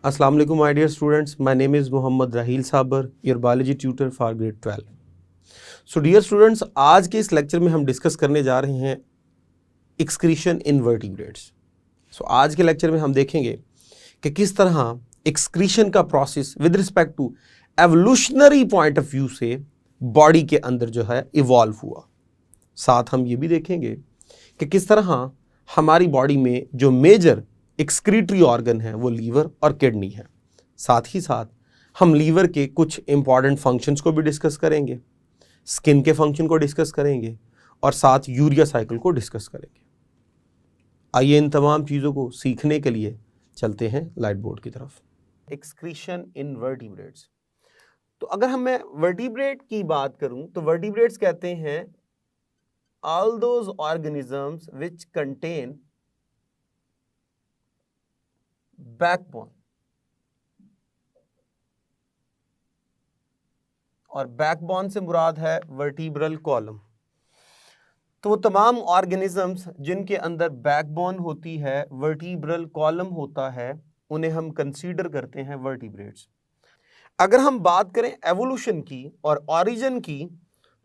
Assalamu alaikum my dear students, my name is Mohammad Rahil Sabar, your biology tutor for grade 12. So dear students, आज के इस lecture में हम discuss करने जा रहे हैं एक्सक्रीशन इन वर्टिब्रेट्स. सो आज के लेक्चर में हम देखेंगे कि किस तरह एक्सक्रीशन का process with respect to evolutionary point of view से बॉडी के अंदर जो है इवॉल्व हुआ. साथ हम ये भी देखेंगे कि किस तरह हमारी बॉडी में जो मेजर एक्सक्रीटरी ऑर्गन है वो लीवर और किडनी है. साथ ही साथ हम लीवर के कुछ इंपॉर्टेंट फंक्शंस को भी डिस्कस करेंगे, स्किन के फंक्शन को डिस्कस करेंगे और साथ यूरिया साइकिल को डिस्कस करेंगे. आइए इन तमाम चीज़ों को सीखने के लिए चलते हैं लाइट बोर्ड की तरफ. एक्सक्रीशन इन वर्टिब्रेट्स. तो अगर हम मैं वर्टिब्रेट की बात करूं तो वर्टिब्रेट्स कहते हैं all those organisms which contain backbone. और बैकबोन से मुराद है वर्टिब्रल कॉलम. तो वो तमाम ऑर्गेनिजम्स जिनके अंदर बैकबोन होती है, वर्टिब्रल कॉलम होता है, उन्हें हम कंसीडर करते हैं वर्टिब्रेट्स. अगर हम बात करें एवोल्यूशन की और ओरिजिन की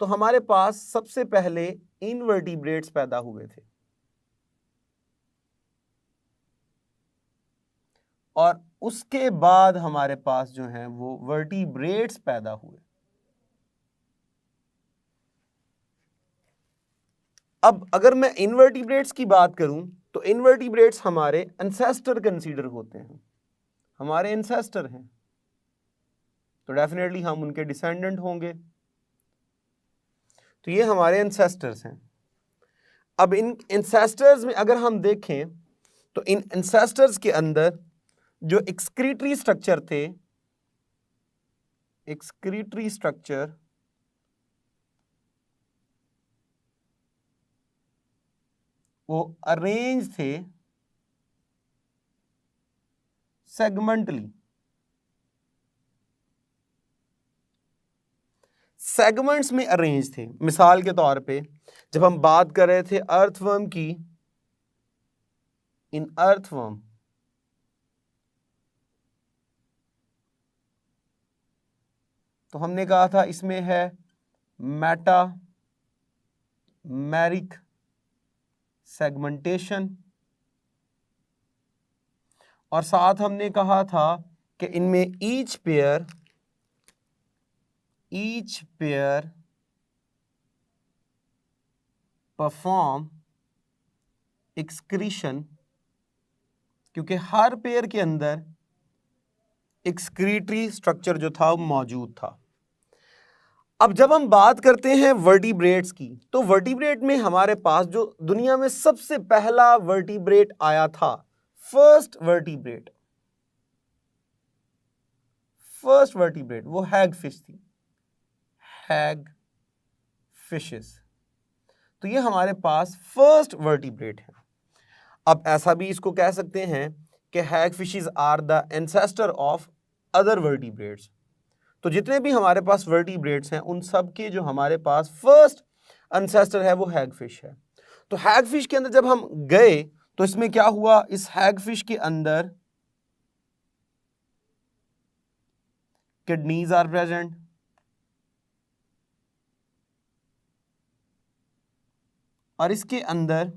तो हमारे पास सबसे पहले इनवर्टिब्रेट्स पैदा हुए थे और उसके बाद हमारे पास जो हैं वो वर्टिब्रेट्स पैदा हुए. अब अगर मैं इनवर्टिब्रेट्स की बात करूं तो इनवर्टिब्रेट्स हमारे एंसेस्टर कंसीडर होते हैं, हमारे एंसेस्टर हैं, तो डेफिनेटली हम उनके डिसेंडेंट होंगे. तो ये हमारे एंसेस्टर्स हैं. अब इन एंसेस्टर्स में अगर हम देखें तो इन एंसेस्टर्स के अंदर जो एक्सक्रीटरी स्ट्रक्चर थे, एक्सक्रीटरी स्ट्रक्चर वो अरेंज थे सेगमेंटली. सेगमेंट्स में अरेंज थे. मिसाल के तौर पे जब हम बात कर रहे थे अर्थवर्म की, इन अर्थवर्म तो हमने कहा था इसमें है मेटामेरिक सेगमेंटेशन और साथ हमने कहा था कि इनमें ईच पेयर परफॉर्म एक्सक्रीशन, क्योंकि हर पेयर के अंदर एक्सक्रीटरी स्ट्रक्चर जो था वो मौजूद था. अब जब हम बात करते हैं वर्टिब्रेट्स की तो वर्टिब्रेट में हमारे पास जो दुनिया में सबसे पहला वर्टिब्रेट आया था, फर्स्ट वर्टिब्रेट वो हैगफिश थी, हैगफिशेस. तो ये हमारे पास फर्स्ट वर्टिब्रेट है. अब ऐसा भी इसको कह सकते हैं कि hagfishes are the ancestor of other vertebrates. तो जितने भी हमारे पास वर्टिब्रेट्स हैं उन सब के जो हमारे पास फर्स्ट एंसेस्टर है वो हैगफिश है. तो हैगफिश के अंदर जब हम गए तो इसमें क्या हुआ, इस हैगफिश के अंदर किडनीज आर प्रेजेंट, और इसके अंदर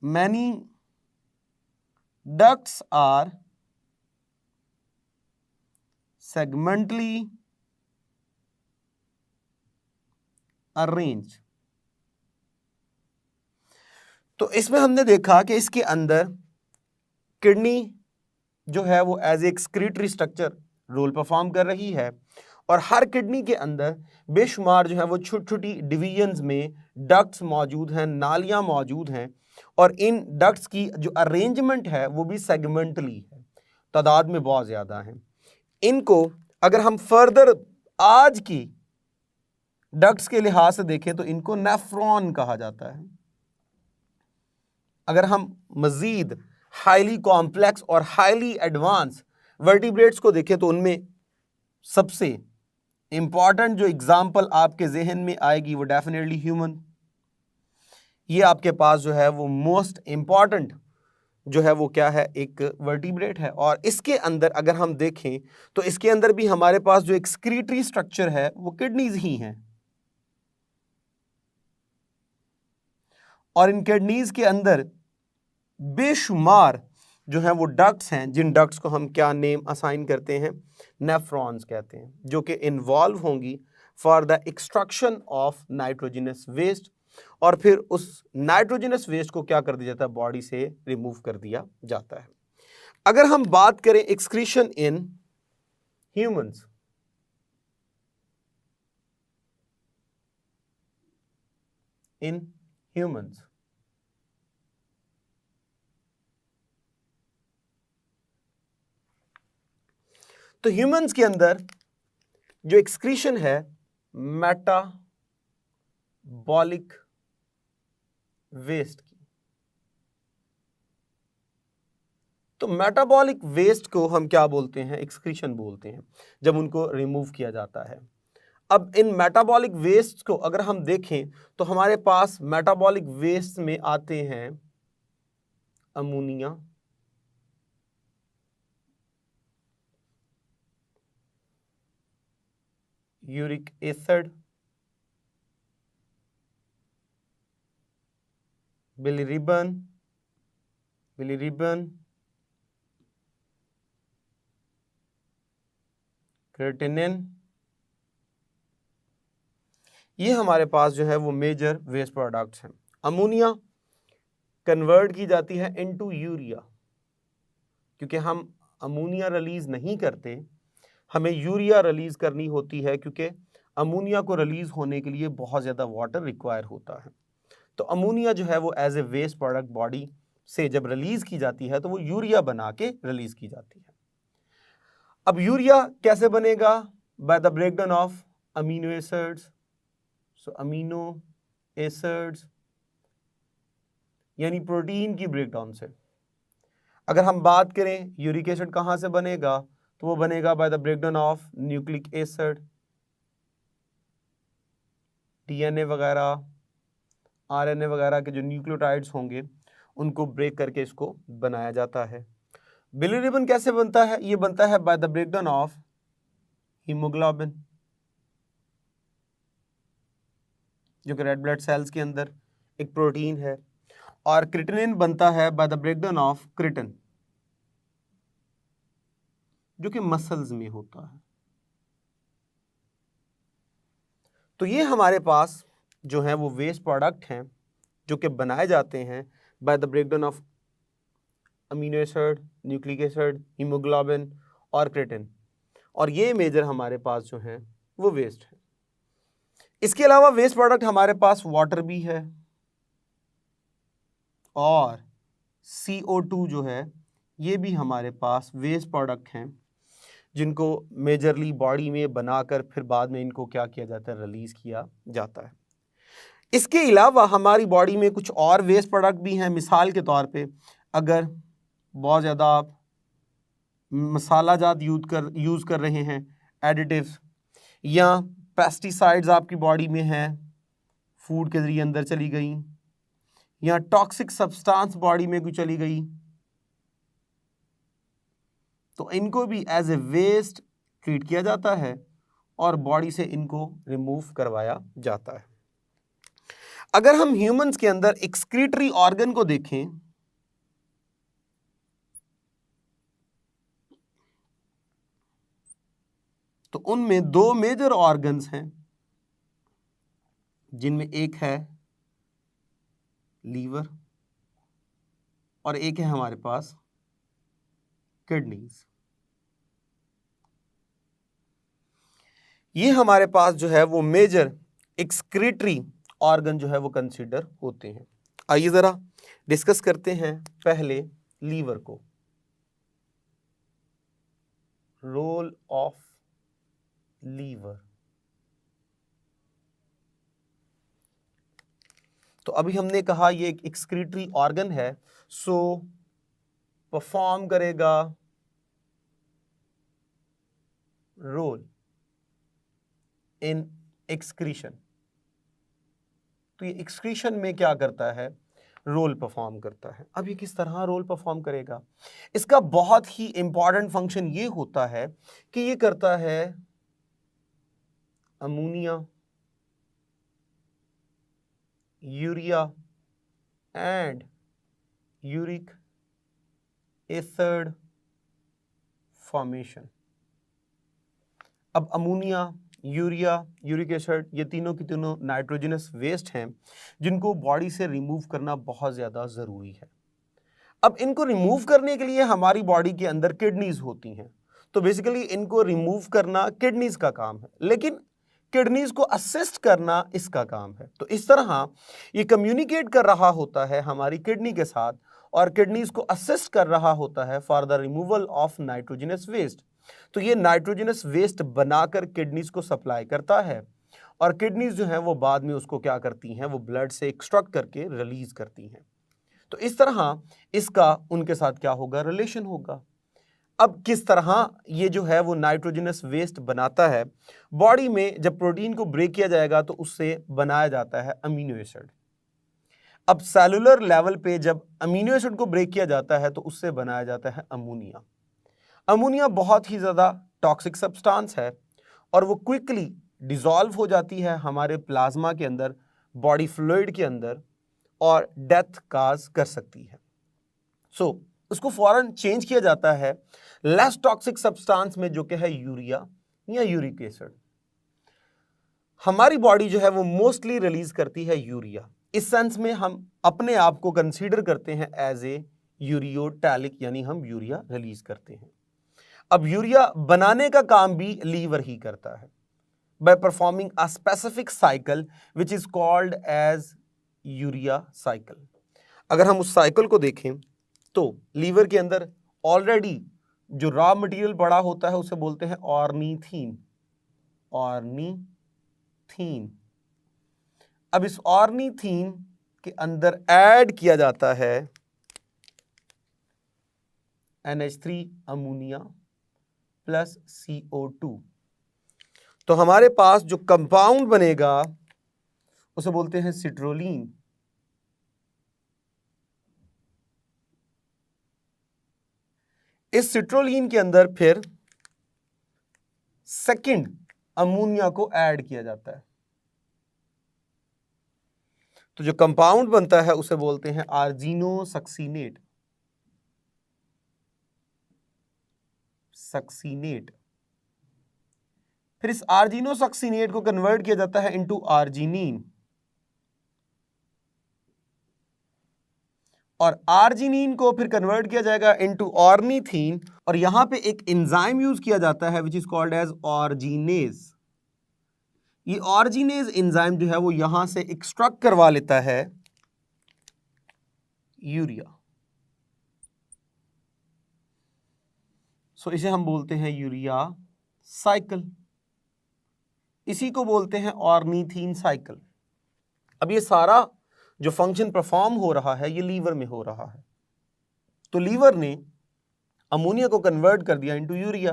many ducts are segmentally arrange. तो इसमें हमने देखा कि इसके अंदर किडनी जो है वो as a excretory structure role perform कर रही है और हर किडनी के अंदर बेशुमार जो है वो छोटी छोटी डिवीजन्स में डक्ट्स मौजूद हैं, नालियां मौजूद हैं और इन डक्ट्स की जो अरेंजमेंट है वो भी सेगमेंटली है, तादाद में बहुत ज़्यादा है. इनको अगर हम फर्दर आज की डक्ट्स के लिहाज से देखें तो इनको नेफ्रॉन कहा जाता है. अगर हम मजीद हाईली कॉम्प्लेक्स और हाईली एडवांस वर्टिब्रेट्स को देखें तो उनमें सबसे इंपॉर्टेंट जो एग्जाम्पल आपके जहन में आएगी वो डेफिनेटली ह्यूमन. ये आपके पास जो है वो मोस्ट इंपॉर्टेंट जो है वो क्या है, एक वर्टिब्रेट है। और इसके अंदर अगर हम देखें तो इसके अंदर भी हमारे पास जो एक्सक्रीटरी स्ट्रक्चर है वो किडनीज ही हैं। और इन किडनीज के अंदर बेशुमार जो है वो डक्ट्स हैं, जिन डक्ट्स को हम क्या नेम असाइन करते हैं, नेफ्रॉन्स कहते हैं, जो कि इन्वॉल्व होंगी for the extraction of nitrogenous waste. और फिर उस नाइट्रोजनस वेस्ट को क्या कर दिया जाता है, बॉडी से रिमूव कर दिया जाता है। अगर हम बात करें एक्सक्रीशन इन ह्यूमंस, तो ह्यूमंस के अंदर जो एक्सक्रीशन है मेटाबॉलिक वेस्ट की, तो मेटाबॉलिक वेस्ट को हम क्या बोलते हैं, एक्सक्रीशन बोलते हैं, जब उनको रिमूव किया जाता है। अब इन मेटाबॉलिक वेस्ट को अगर हम देखें तो हमारे पास मेटाबॉलिक वेस्ट में आते हैं ammonia, uric acid, bilirubin, creatinine, ये हमारे पास जो है वो मेजर वेस्ट प्रोडक्ट्स हैं। अमोनिया कन्वर्ट की जाती है इनटू यूरिया, क्योंकि हम अमोनिया रिलीज नहीं करते, हमें यूरिया रिलीज करनी होती है, क्योंकि अमोनिया को रिलीज होने के लिए बहुत ज़्यादा वाटर रिक्वायर होता है। तो अमोनिया जो है वो as a waste product body से जब रिलीज की जाती है तो वो यूरिया बना के रिलीज की जाती है। अब यूरिया कैसे बनेगा, by the breakdown of amino acids. So amino acids यानी प्रोटीन की ब्रेकडाउन से। अगर हम बात करें यूरिक एसिड कहाँ से बनेगा, तो वो बनेगा by the breakdown of nucleic acid, DNA वगैरह, आरएनए वगैरह के जो न्यूक्लियोटाइड्स होंगे उनको ब्रेक करके इसको बनाया जाता है। बिलिरुबिन कैसे बनता है, ये बनता है by the breakdown of haemoglobin, जो कि रेड ब्लड सेल्स के अंदर एक प्रोटीन है। और क्रिएटिनिन बनता है by the breakdown of creatine, जो कि मसल्स में होता है। तो ये हमारे पास जो है वो वेस्ट प्रोडक्ट हैं जो कि बनाए जाते हैं by the breakdown of amino acid, nucleic acid, haemoglobin और क्रिटिन। और ये मेजर हमारे पास जो हैं वो वेस्ट है। इसके अलावा वेस्ट प्रोडक्ट हमारे पास वाटर भी है और CO2 जो है ये भी हमारे पास वेस्ट प्रोडक्ट हैं, जिनको मेजरली बॉडी में बनाकर फिर बाद में इनको क्या किया जाता है, रिलीज किया जाता है। इसके अलावा हमारी बॉडी में कुछ और वेस्ट प्रोडक्ट भी हैं। मिसाल के तौर पे अगर बहुत ज़्यादा आप मसाला जात यूज़ कर रहे हैं, एडिटिव्स या पेस्टिसाइड्स आपकी बॉडी में हैं, फूड के ज़रिए अंदर चली गई, या टॉक्सिक सब्सटेंस बॉडी में कोई चली गई, तो इनको भी एज ए वेस्ट ट्रीट किया जाता है और बॉडी से इनको रिमूव करवाया जाता है। अगर हम ह्यूमंस के अंदर एक्सक्रीटरी ऑर्गन को देखें तो उनमें दो मेजर ऑर्गन्स हैं, जिनमें एक है लीवर और एक है हमारे पास किडनीज। ये हमारे पास जो है वो मेजर एक्सक्रीटरी ऑर्गन जो है वो कंसीडर होते हैं। आइए जरा डिस्कस करते हैं पहले लीवर को। Role of liver. तो अभी हमने कहा ये एक एक्सक्रीटरी ऑर्गन है, सो परफॉर्म करेगा रोल इन एक्सक्रीशन। तो ये एक्सक्रीशन में क्या करता है, रोल परफॉर्म करता है। अब ये किस तरह रोल परफॉर्म करेगा? इसका बहुत ही इंपॉर्टेंट फंक्शन ये होता है कि ये करता है ammonia, urea and uric acid formation. अब अमोनिया, यूरिया, यूरिक एसिड, ये तीनों की तीनों नाइट्रोजनस वेस्ट हैं जिनको बॉडी से रिमूव करना बहुत ज़्यादा ज़रूरी है। अब इनको रिमूव करने के लिए हमारी बॉडी के अंदर किडनीज होती हैं, तो बेसिकली इनको रिमूव करना किडनीज का काम है, लेकिन किडनीज को असिस्ट करना इसका काम है। तो इस तरह ये कम्युनिकेट कर रहा होता है हमारी किडनी के साथ और किडनीज को असिस्ट कर रहा होता है for the removal of nitrogenous waste. तो ये नाइट्रोजनस वेस्ट बनाकर किडनीज को सप्लाई करता है और किडनीज जो है वो बाद में उसको क्या करती हैं, वो ब्लड से एक्सट्रैक्ट करके रिलीज करती हैं। तो इस तरह इसका उनके साथ क्या होगा, रिलेशन होगा। अब किस तरह ये जो है वो नाइट्रोजनस वेस्ट बनाता है, बॉडी में जब प्रोटीन को ब्रेक किया जाएगा तो उससे बनाया जाता है अमीनो एसिड। अब सेलुलर लेवल पे जब अमीनो एसिड को ब्रेक किया जाता है तो उससे बनाया जाता है अमोनिया। अमोनिया बहुत ही ज़्यादा टॉक्सिक सब्सटेंस है और वो क्विकली डिसॉल्व हो जाती है हमारे प्लाज्मा के अंदर, बॉडी फ्लूइड के अंदर, और डेथ काज कर सकती है। सो उसको फौरन चेंज किया जाता है लेस टॉक्सिक सब्सटेंस में, जो कि है यूरिया या यूरिक एसिड। हमारी बॉडी जो है वो मोस्टली रिलीज करती है यूरिया। इस सेंस में हम अपने आप को कंसीडर करते हैं एज ए यूरियोटैलिक, यानी हम यूरिया रिलीज करते हैं। अब यूरिया बनाने का काम भी लीवर ही करता है by performing a specific cycle which is called as urea cycle. अगर हम उस साइकिल को देखें तो लीवर के अंदर ऑलरेडी जो रॉ मटेरियल पड़ा होता है उसे बोलते हैं ऑर्निथीन। ऑर्निथीन। अब इस ऑर्निथीन के अंदर ऐड किया जाता है NH3 अमोनिया प्लस CO2। तो हमारे पास जो कंपाउंड बनेगा उसे बोलते हैं सिट्रोलीन। इस सिट्रोलीन के अंदर फिर सेकंड अमोनिया को ऐड किया जाता है, तो जो कंपाउंड बनता है उसे बोलते हैं आर्जिनोसक्सीनेट। सक्सीनेट। फिर इस आर्जिनोसक्सीनेट को कन्वर्ट किया जाता है इनटू आर्जिनिन, और आर्जिनिन को फिर कन्वर्ट किया जाएगा इनटू ऑर्निथीन, और यहां पे एक एंजाइम यूज किया जाता है विच इज कॉल्ड एज ऑर्जिनेज। ये ऑर्जिनेज एंजाइम जो है वो यहां से एक्सट्रैक्ट करवा लेता है यूरिया। सो इसे हम बोलते हैं यूरिया साइकिल। इसी को बोलते हैं ऑर्निथीन साइकिल। अब ये सारा जो फंक्शन परफॉर्म हो रहा है ये लीवर में हो रहा है। तो लीवर ने अमोनिया को कन्वर्ट कर दिया इनटू यूरिया,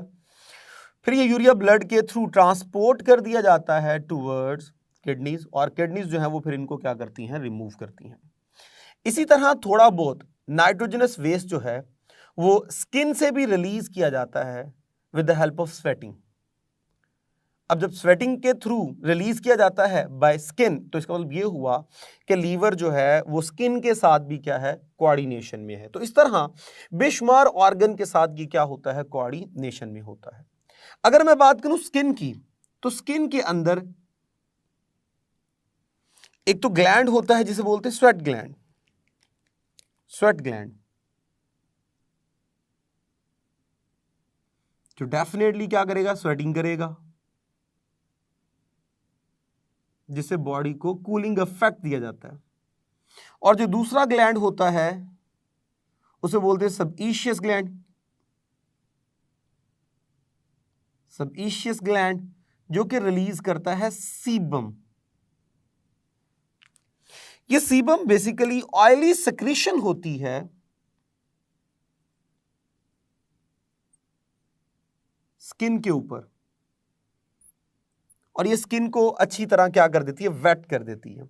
फिर ये यूरिया ब्लड के थ्रू ट्रांसपोर्ट कर दिया जाता है टुवर्ड्स किडनीज, और किडनीज जो है वो फिर इनको क्या करती हैं, रिमूव करती हैं। इसी तरह थोड़ा बहुत नाइट्रोजनस वेस्ट जो है वो स्किन से भी रिलीज किया जाता है with the help of sweating. अब जब स्वेटिंग के थ्रू रिलीज किया जाता है बाय स्किन, तो इसका मतलब ये हुआ कि लीवर जो है वो स्किन के साथ भी क्या है, कोऑर्डिनेशन में है। तो इस तरह बेशुमार ऑर्गन के साथ ये क्या होता है, कोऑर्डिनेशन में होता है। अगर मैं बात करूं स्किन की, तो स्किन के अंदर एक तो ग्लैंड होता है जिसे बोलते हैं स्वेट ग्लैंड। स्वेट ग्लैंड जो डेफिनेटली क्या करेगा, स्वेटिंग करेगा, जिससे बॉडी को कूलिंग इफेक्ट दिया जाता है। और जो दूसरा ग्लैंड होता है उसे बोलते हैं सबइशियस ग्लैंड। सबइशियस ग्लैंड जो कि रिलीज करता है सीबम। ये सीबम बेसिकली ऑयली सेक्रीशन होती है स्किन के ऊपर, और ये स्किन को अच्छी तरह क्या कर देती है, वेट कर देती है।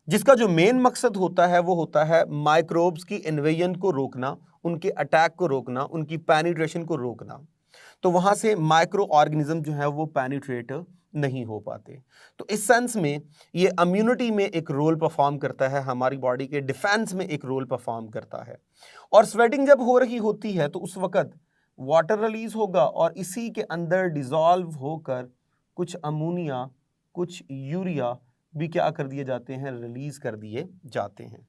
जिसका जो मेन मकसद होता है वो होता है माइक्रोब्स की इन्वेजन को रोकना, उनके अटैक को रोकना, उनकी पेनिट्रेशन को रोकना। तो वहां से माइक्रो ऑर्गेनिज्म जो है वो पेनिट्रेट नहीं हो पाते। तो इस सेंस में ये इम्यूनिटी में एक रोल परफॉर्म करता है, हमारी बॉडी के डिफेंस में एक रोल परफॉर्म करता है। और स्वेटिंग जब हो रही होती है तो उस वक्त वाटर रिलीज होगा और इसी के अंदर डिसॉल्व होकर कुछ अमोनिया, कुछ यूरिया भी क्या कर दिए जाते हैं, रिलीज कर दिए जाते हैं।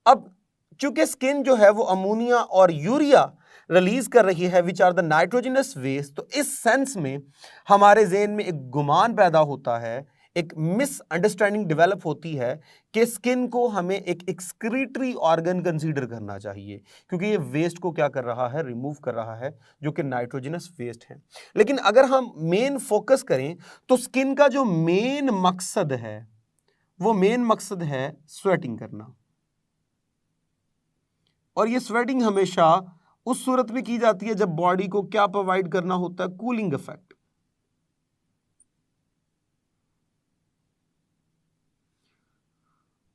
अब चूंकि स्किन जो है वो अमोनिया और यूरिया रिलीज कर रही है which are the nitrogenous waste, तो इस सेंस में हमारे ज़हन में एक गुमान पैदा होता है, एक मिसअंडरस्टैंडिंग डेवलप होती है कि स्किन को हमें एक एक्सक्रीटरी ऑर्गन कंसीडर करना चाहिए, क्योंकि ये वेस्ट को क्या कर रहा है, रिमूव कर रहा है, जो कि नाइट्रोजनस वेस्ट है। लेकिन अगर हम मेन फोकस करें तो स्किन का जो मेन मकसद है वो मेन मकसद है स्वेटिंग करना। और ये स्वेटिंग हमेशा उस सूरत में की जाती है जब बॉडी को क्या प्रोवाइड करना होता है, कूलिंग इफेक्ट।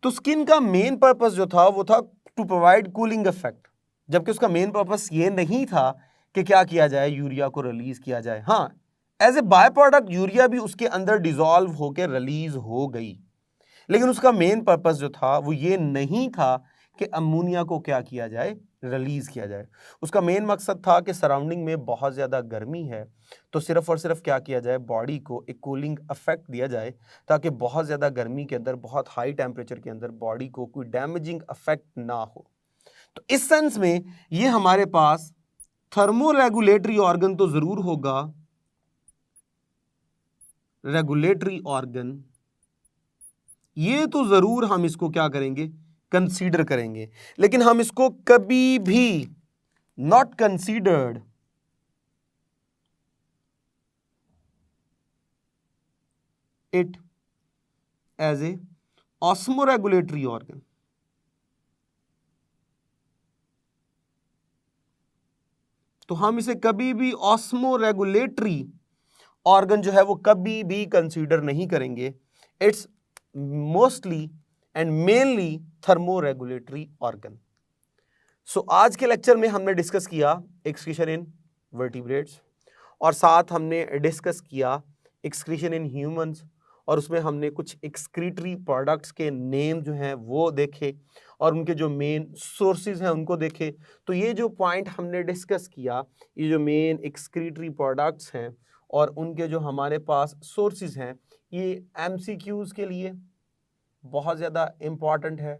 तो स्किन का मेन पर्पस जो था वो था टू प्रोवाइड कूलिंग इफेक्ट, जबकि उसका मेन पर्पस ये नहीं था कि क्या किया जाए, यूरिया को रिलीज किया जाए। हाँ, as a by product urea भी उसके अंदर डिसॉल्व होकर रिलीज हो गई, लेकिन उसका मेन पर्पस जो था वो ये नहीं था कि अमोनिया को क्या किया जाए, रिलीज किया जाए। उसका मेन मकसद था कि सराउंडिंग में बहुत ज़्यादा गर्मी है तो सिर्फ और सिर्फ क्या किया जाए, बॉडी को एक कूलिंग इफेक्ट दिया जाए, ताकि बहुत ज़्यादा गर्मी के अंदर, बहुत हाई टेम्परेचर के अंदर बॉडी को कोई डैमेजिंग इफेक्ट ना हो। तो इस सेंस में ये हमारे पास थर्मोरेगुलेटरी ऑर्गन तो ज़रूर होगा, रेगुलेटरी ऑर्गन, ये तो ज़रूर हम इसको क्या करेंगे, कंसीडर करेंगे, लेकिन हम इसको कभी भी not considered it as a osmoregulatory organ. तो हम इसे कभी भी ऑस्मोरेगुलेटरी ऑर्गन जो है वो कभी भी कंसीडर नहीं करेंगे। It's mostly and mainly thermoregulatory organ. So आज के लेक्चर में हमने डिस्कस किया एक्सक्रीशन इन वर्टिब्रेट्स, और साथ हमने डिस्कस किया एक्सक्रीशन इन ह्यूमंस, और उसमें हमने कुछ एक्सक्रीटरी प्रोडक्ट्स के नेम जो हैं वो देखे और उनके जो मेन सोर्सेज हैं उनको देखे। तो ये जो पॉइंट हमने डिस्कस किया, ये जो मेन एक्सक्रीटरी प्रोडक्ट्स हैं और उनके जो हमारे पास सोर्सेज हैं, ये MCQs के लिए बहुत ज़्यादा इम्पॉर्टेंट है।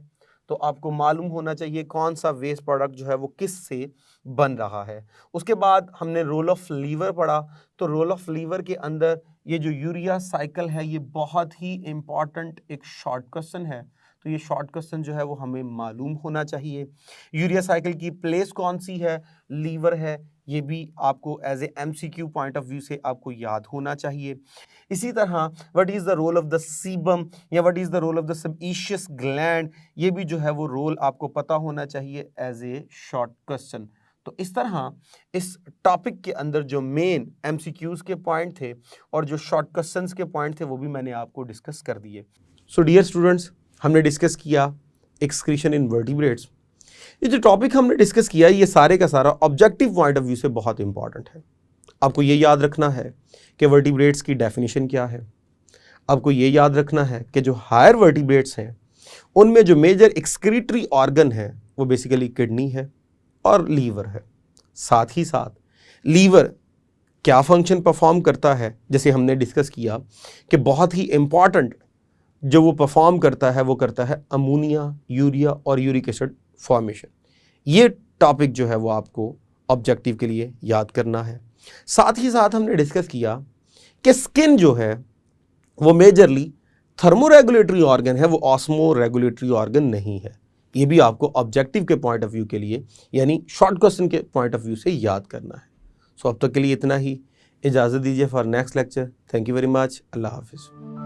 तो आपको मालूम होना चाहिए कौन सा वेस्ट प्रोडक्ट जो है वो किस से बन रहा है। उसके बाद हमने रोल ऑफ लीवर पढ़ा, तो रोल ऑफ लीवर के अंदर ये जो यूरिया साइकिल है ये बहुत ही इम्पॉर्टेंट एक शॉर्ट क्वेश्चन है। तो ये शॉर्ट क्वेश्चन जो है वो हमें मालूम होना चाहिए। यूरिया साइकिल की प्लेस कौन सी है, लीवर है, ये भी आपको as a MCQ point of view से आपको याद होना चाहिए। इसी तरह what is the role of the sebum या what is the role of the sebaceous gland, ये भी जो है वो रोल आपको पता होना चाहिए एज ए शॉर्ट क्वेश्चन। तो इस तरह इस टॉपिक के अंदर जो मेन MCQs के पॉइंट थे और जो शॉर्ट क्वेश्चंस के पॉइंट थे वो भी मैंने आपको डिस्कस कर दिए। सो डियर स्टूडेंट्स, हमने डिस्कस किया एक्सक्रीशन इन वर्टिब्रेट्स। ये जो टॉपिक हमने डिस्कस किया ये सारे का सारा ऑब्जेक्टिव पॉइंट ऑफ व्यू से बहुत इंपॉर्टेंट है। आपको ये याद रखना है कि वर्टिब्रेट्स की डेफिनेशन क्या है। आपको ये याद रखना है कि जो हायर वर्टिब्रेट्स हैं उनमें जो मेजर एक्सक्रीटरी ऑर्गन है वो बेसिकली किडनी है और लीवर है। साथ ही साथ लीवर क्या फंक्शन परफॉर्म करता है, जैसे हमने डिस्कस किया कि बहुत ही इम्पॉर्टेंट जो वो परफॉर्म करता है वो करता है अमोनिया, यूरिया और यूरिक एसिड फॉर्मेशन। ये टॉपिक जो है वो आपको ऑब्जेक्टिव के लिए याद करना है। साथ ही साथ हमने डिस्कस किया कि स्किन जो है वो मेजरली थर्मोरेगुलेटरी ऑर्गन है, वो ऑस्मो रेगुलेटरी ऑर्गन नहीं है। ये भी आपको ऑब्जेक्टिव के पॉइंट ऑफ व्यू के लिए यानी शॉर्ट क्वेश्चन के पॉइंट ऑफ व्यू से याद करना है। सो अब तक के लिए इतना ही, इजाज़त दीजिए for next lecture. Thank you very much. अल्लाह हाफिज़।